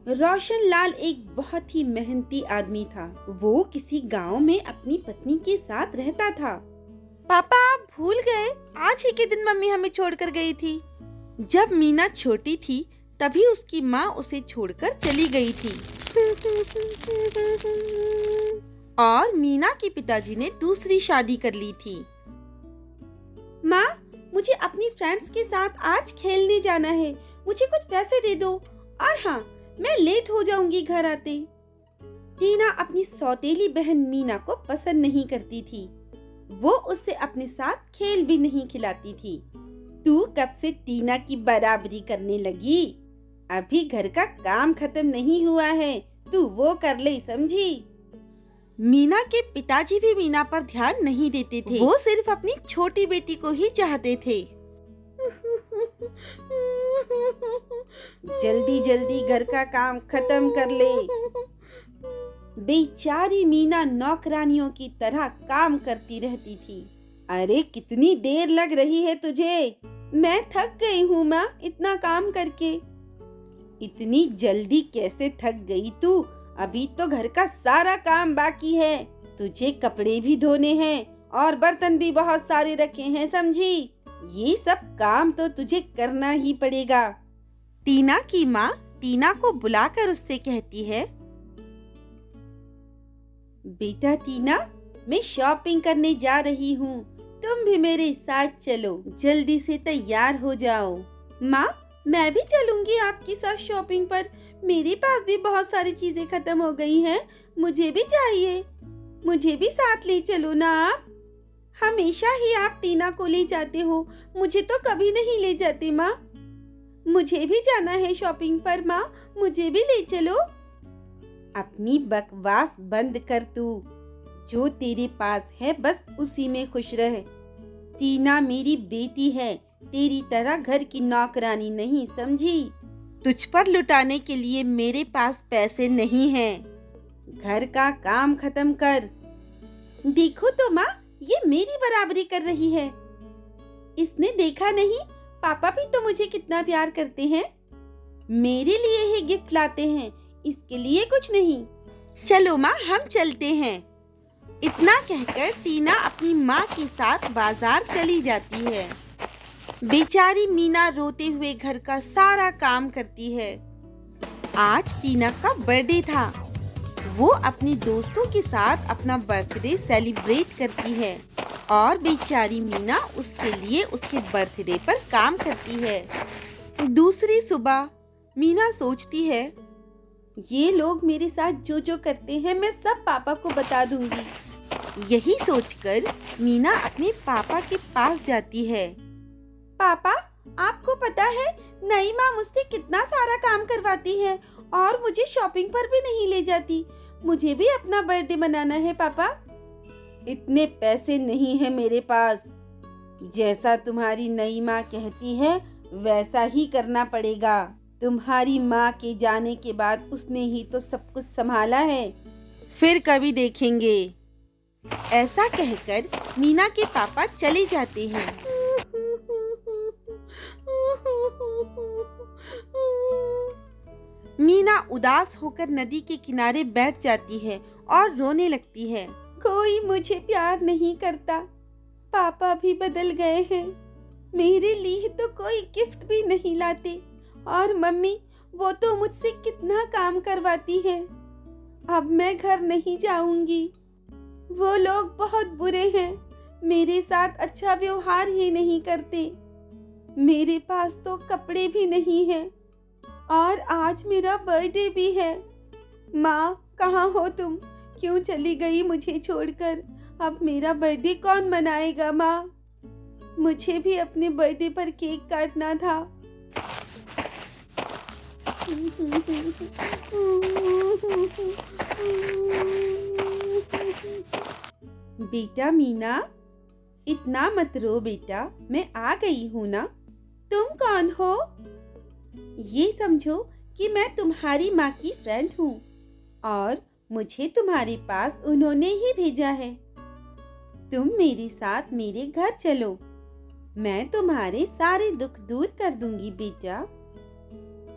रोशन लाल एक बहुत ही मेहनती आदमी था। वो किसी गांव में अपनी पत्नी के साथ रहता था। पापा, आप भूल गए, आज ही के दिन मम्मी हमें छोड़कर गई थी। जब मीना छोटी थी तभी उसकी माँ उसे छोड़कर चली गई थी। और मीना के पिताजी ने दूसरी शादी कर ली थी। माँ, मुझे अपनी फ्रेंड्स के साथ आज खेलने जाना है, मुझे कुछ पैसे दे दो। और हाँ, मैं लेट हो जाऊंगी घर आते। टीना अपनी सौतेली बहन मीना को पसंद नहीं करती थी। वो उससे अपने साथ खेल भी नहीं खिलाती थी। तू कब से टीना की बराबरी करने लगी? अभी घर का काम खत्म नहीं हुआ है, तू वो कर ले, समझी? मीना के पिताजी भी मीना पर ध्यान नहीं देते थे। वो सिर्फ अपनी छोटी बेटी को ही चाहते थे। जल्दी जल्दी घर का काम खत्म कर ले। बेचारी मीना नौकरानियों की तरह काम करती रहती थी। अरे, कितनी देर लग रही है तुझे? मैं थक गई हूँ माँ, इतना काम करके। इतनी जल्दी कैसे थक गई तू? अभी तो घर का सारा काम बाकी है। तुझे कपड़े भी धोने हैं और बर्तन भी बहुत सारे रखे हैं, समझी? ये सब काम तो तुझे करना ही पड़ेगा। टीना की माँ टीना को बुलाकर उससे कहती है, बेटा टीना, मैं शॉपिंग करने जा रही हूँ, तुम भी मेरे साथ चलो। जल्दी से तैयार हो जाओ। माँ, मैं भी चलूंगी आपके साथ शॉपिंग पर। मेरे पास भी बहुत सारी चीजें खत्म हो गई हैं, मुझे भी चाहिए। मुझे भी साथ ले चलो ना आप। हमेशा ही आप टीना को ले जाते हो, मुझे तो कभी नहीं ले जाते माँ। मुझे भी जाना है शॉपिंग पर माँ, मुझे भी ले चलो। अपनी बकवास बंद कर तू। जो तेरे पास है बस उसी में खुश रह। टीना मेरी बेटी है, तेरी तरह घर की नौकरानी नहीं, समझी? तुझ पर लुटाने के लिए मेरे पास पैसे नहीं हैं। घर का काम खत्म कर। देखो तो माँ, ये मेरी बराबरी कर रही है। इसने देखा नहीं, पापा भी तो मुझे कितना प्यार करते हैं। मेरे लिए ही गिफ्ट लाते हैं, इसके लिए कुछ नहीं। चलो माँ, हम चलते हैं। इतना कहकर टीना अपनी माँ के साथ बाजार चली जाती है। बेचारी मीना रोते हुए घर का सारा काम करती है। आज टीना का बर्थडे था। वो अपनी दोस्तों के साथ अपना बर्थडे सेलिब्रेट करती है और बेचारी मीना उसके लिए उसके बर्थडे पर काम करती है। दूसरी सुबह मीना सोचती है, ये लोग मेरे साथ जो जो करते हैं मैं सब पापा को बता दूंगी। यही सोचकर मीना अपने पापा के पास जाती है। पापा, आपको पता है नई माँ मुझसे कितना सारा काम करवाती है और मुझे शॉपिंग पर भी नहीं ले जाती। मुझे भी अपना बर्थडे मनाना है पापा। इतने पैसे नहीं है मेरे पास। जैसा तुम्हारी नई माँ कहती है वैसा ही करना पड़ेगा। तुम्हारी माँ के जाने के बाद उसने ही तो सब कुछ संभाला है, फिर कभी देखेंगे। ऐसा कहकर मीना के पापा चले जाते हैं। मीना उदास होकर नदी के किनारे बैठ जाती है और रोने लगती है। कोई मुझे प्यार नहीं करता, पापा भी बदल गए हैं, मेरे लिए तो कोई गिफ्ट भी नहीं लाते और मम्मी, वो तो मुझसे कितना काम करवाती है। अब मैं घर नहीं जाऊंगी, वो लोग बहुत बुरे हैं, मेरे साथ अच्छा व्यवहार ही नहीं करते। मेरे पास तो कपड़े भी नहीं हैं और आज मेरा बर्थडे भी है। माँ, कहाँ हो तुम? क्यों चली गई मुझे छोड़कर? अब मेरा बर्थडे कौन मनाएगा माँ? मुझे भी अपने बर्थडे पर केक काटना था। बेटा मीना, इतना मत रो बेटा, मैं आ गई हूँ ना। तुम कौन हो? ये समझो कि मैं तुम्हारी माँ की फ्रेंड हूँ और मुझे तुम्हारे पास उन्होंने ही भेजा है। तुम मेरे साथ मेरे घर चलो, मैं तुम्हारे सारे दुख दूर कर दूंगी बेटा।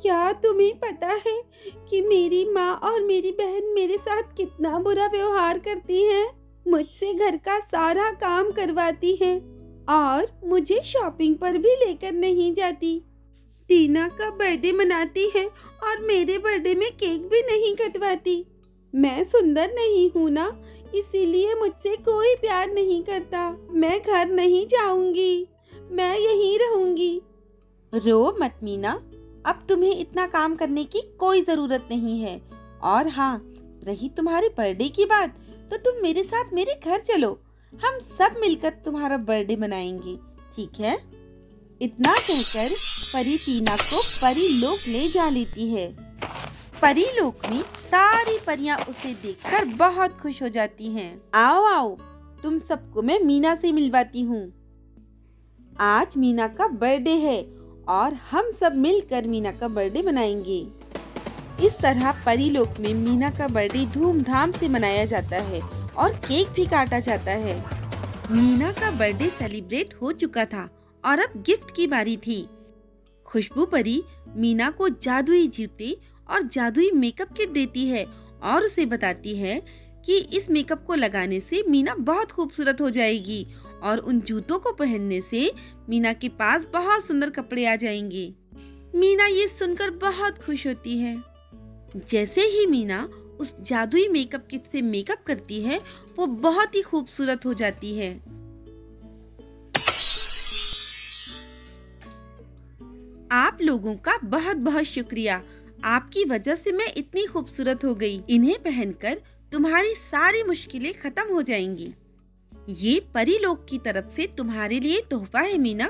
क्या तुम्हें पता है कि मेरी माँ और मेरी बहन मेरे साथ कितना बुरा व्यवहार करती हैं? मुझसे घर का सारा काम करवाती हैं और मुझे शॉपिंग पर भी लेकर नहीं जाती। टीना का बर्थडे मनाती है और मेरे बर्थडे में केक भी नहीं कटवाती। मैं सुंदर नहीं हूँ ना, इसीलिए मुझसे कोई प्यार नहीं करता। मैं घर नहीं जाऊंगी, मैं यहीं रहूंगी। रो मत मीना, अब तुम्हें इतना काम करने की कोई जरूरत नहीं है। और हाँ, रही तुम्हारे बर्थडे की बात, तो तुम मेरे साथ मेरे घर चलो, हम सब मिलकर तुम्हारा बर्थडे मनाएंगे, ठीक है? इतना कहकर परी टीना को परी लोक ले जा लेती है। परी लोक में सारी परियां उसे देखकर बहुत खुश हो जाती हैं। आओ आओ, तुम सबको मैं मीना से मिलवाती हूँ। आज मीना का बर्थडे है और हम सब मिलकर मीना का बर्थडे मनाएंगे। इस तरह परी लोक में मीना का बर्थडे धूमधाम से मनाया जाता है और केक भी काटा जाता है। मीना का बर्थडे सेलिब्रेट हो चुका था और अब गिफ्ट की बारी थी। खुशबू परी मीना को जादुई जूते और जादुई मेकअप किट देती है और उसे बताती है कि इस मेकअप को लगाने से मीना बहुत खूबसूरत हो जाएगी और उन जूतों को पहनने से मीना के पास बहुत सुंदर कपड़े आ जाएंगे। मीना ये सुनकर बहुत खुश होती है। जैसे ही मीना उस जादुई मेकअप किट से मेकअप करती है, वो बहुत ही खूबसूरत हो जाती है। आप लोगों का बहुत बहुत शुक्रिया, आपकी वजह से मैं इतनी खूबसूरत हो गई। इन्हें पहनकर तुम्हारी सारी मुश्किलें खत्म हो जाएंगी। ये परी लोक की तरफ से तुम्हारे लिए तोहफा है मीना।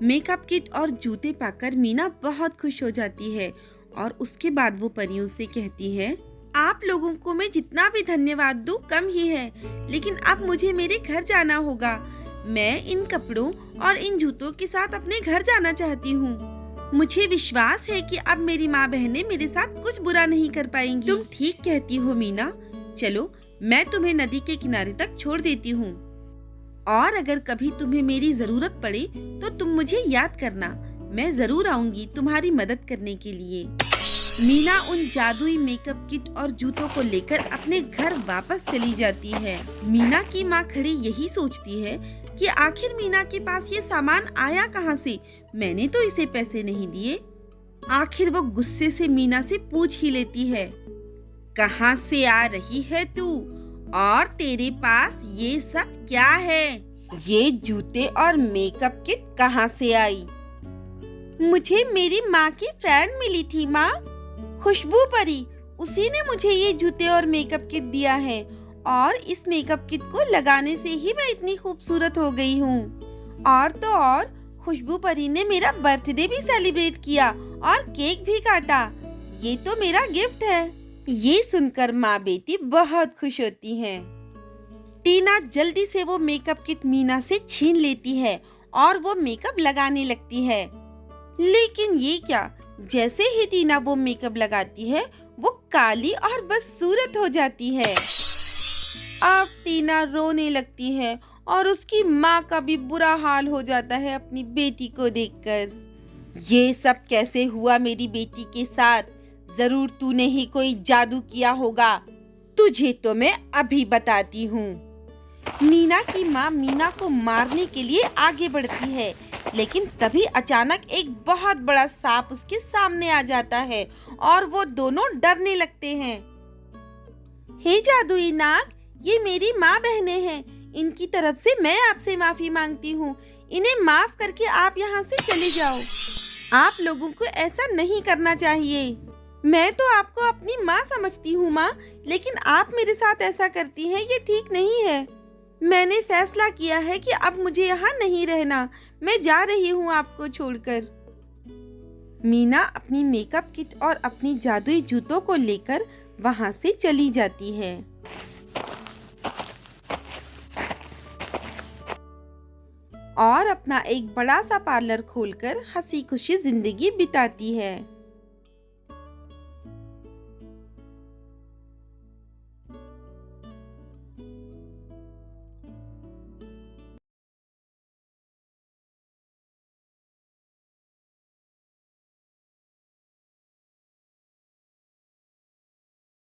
मेकअप किट और जूते पाकर मीना बहुत खुश हो जाती है और उसके बाद वो परियों से कहती है, आप लोगों को मैं जितना भी धन्यवाद दूं कम ही है, लेकिन अब मुझे मेरे घर जाना होगा। मैं इन कपड़ों और इन जूतों के साथ अपने घर जाना चाहती हूँ। मुझे विश्वास है कि अब मेरी माँ बहनें मेरे साथ कुछ बुरा नहीं कर पाएंगी। तुम ठीक कहती हो मीना, चलो मैं तुम्हें नदी के किनारे तक छोड़ देती हूँ और अगर कभी तुम्हें मेरी जरूरत पड़े तो तुम मुझे याद करना, मैं जरूर आऊंगी तुम्हारी मदद करने के लिए। मीना उन जादुई मेकअप किट और जूतों को लेकर अपने घर वापस चली जाती है। मीना की माँ खड़ी यही सोचती है कि आखिर मीना के पास ये सामान आया कहाँ से, मैंने तो इसे पैसे नहीं दिए। आखिर वो गुस्से से मीना से पूछ ही लेती है, कहाँ से आ रही है तू और तेरे पास ये सब क्या है? ये जूते और मेकअप किट कहाँ से आई? मुझे मेरी माँ की फ्रेंड मिली थी माँ, खुशबू परी, उसी ने मुझे ये जूते और मेकअप किट दिया है और इस मेकअप किट को लगाने से ही मैं इतनी खूबसूरत हो गई हूँ। और तो और खुशबू परी ने मेरा बर्थडे भी सेलिब्रेट किया और केक भी काटा। ये तो मेरा गिफ्ट है। ये सुनकर माँ बेटी बहुत खुश होती हैं। टीना जल्दी से वो मेकअप किट मीना से छीन लेती है और वो मेकअप लगाने लगती है। लेकिन ये क्या, जैसे ही टीना वो मेकअप लगाती है वो काली और बदसूरत हो जाती है। अब टीना रोने लगती है और उसकी माँ का भी बुरा हाल हो जाता है अपनी बेटी को देखकर। ये सब कैसे हुआ मेरी बेटी के साथ? जरूर तूने ही कोई जादू किया होगा, तुझे तो मैं अभी बताती हूँ। मीना की माँ मीना को मारने के लिए आगे बढ़ती है, लेकिन तभी अचानक एक बहुत बड़ा सांप उसके सामने आ जाता है और वो दोनों डरने लगते हैं। हे जादुई नाग, ये मेरी माँ बहनें हैं, इनकी तरफ से मैं आपसे माफी मांगती हूँ। इन्हें माफ करके आप यहाँ से चले जाओ। आप लोगों को ऐसा नहीं करना चाहिए। मैं तो आपको अपनी माँ समझती हूँ माँ, लेकिन आप मेरे साथ ऐसा करती हैं, ये ठीक नहीं है। मैंने फैसला किया है कि अब मुझे यहाँ नहीं रहना, मैं जा रही हूँ आपको छोड़कर। मीना अपनी मेकअप किट और अपनी जादुई जूतों को लेकर वहाँ से चली जाती है। और अपना एक बड़ा सा पार्लर खोलकर हंसी खुशी जिंदगी बिताती है।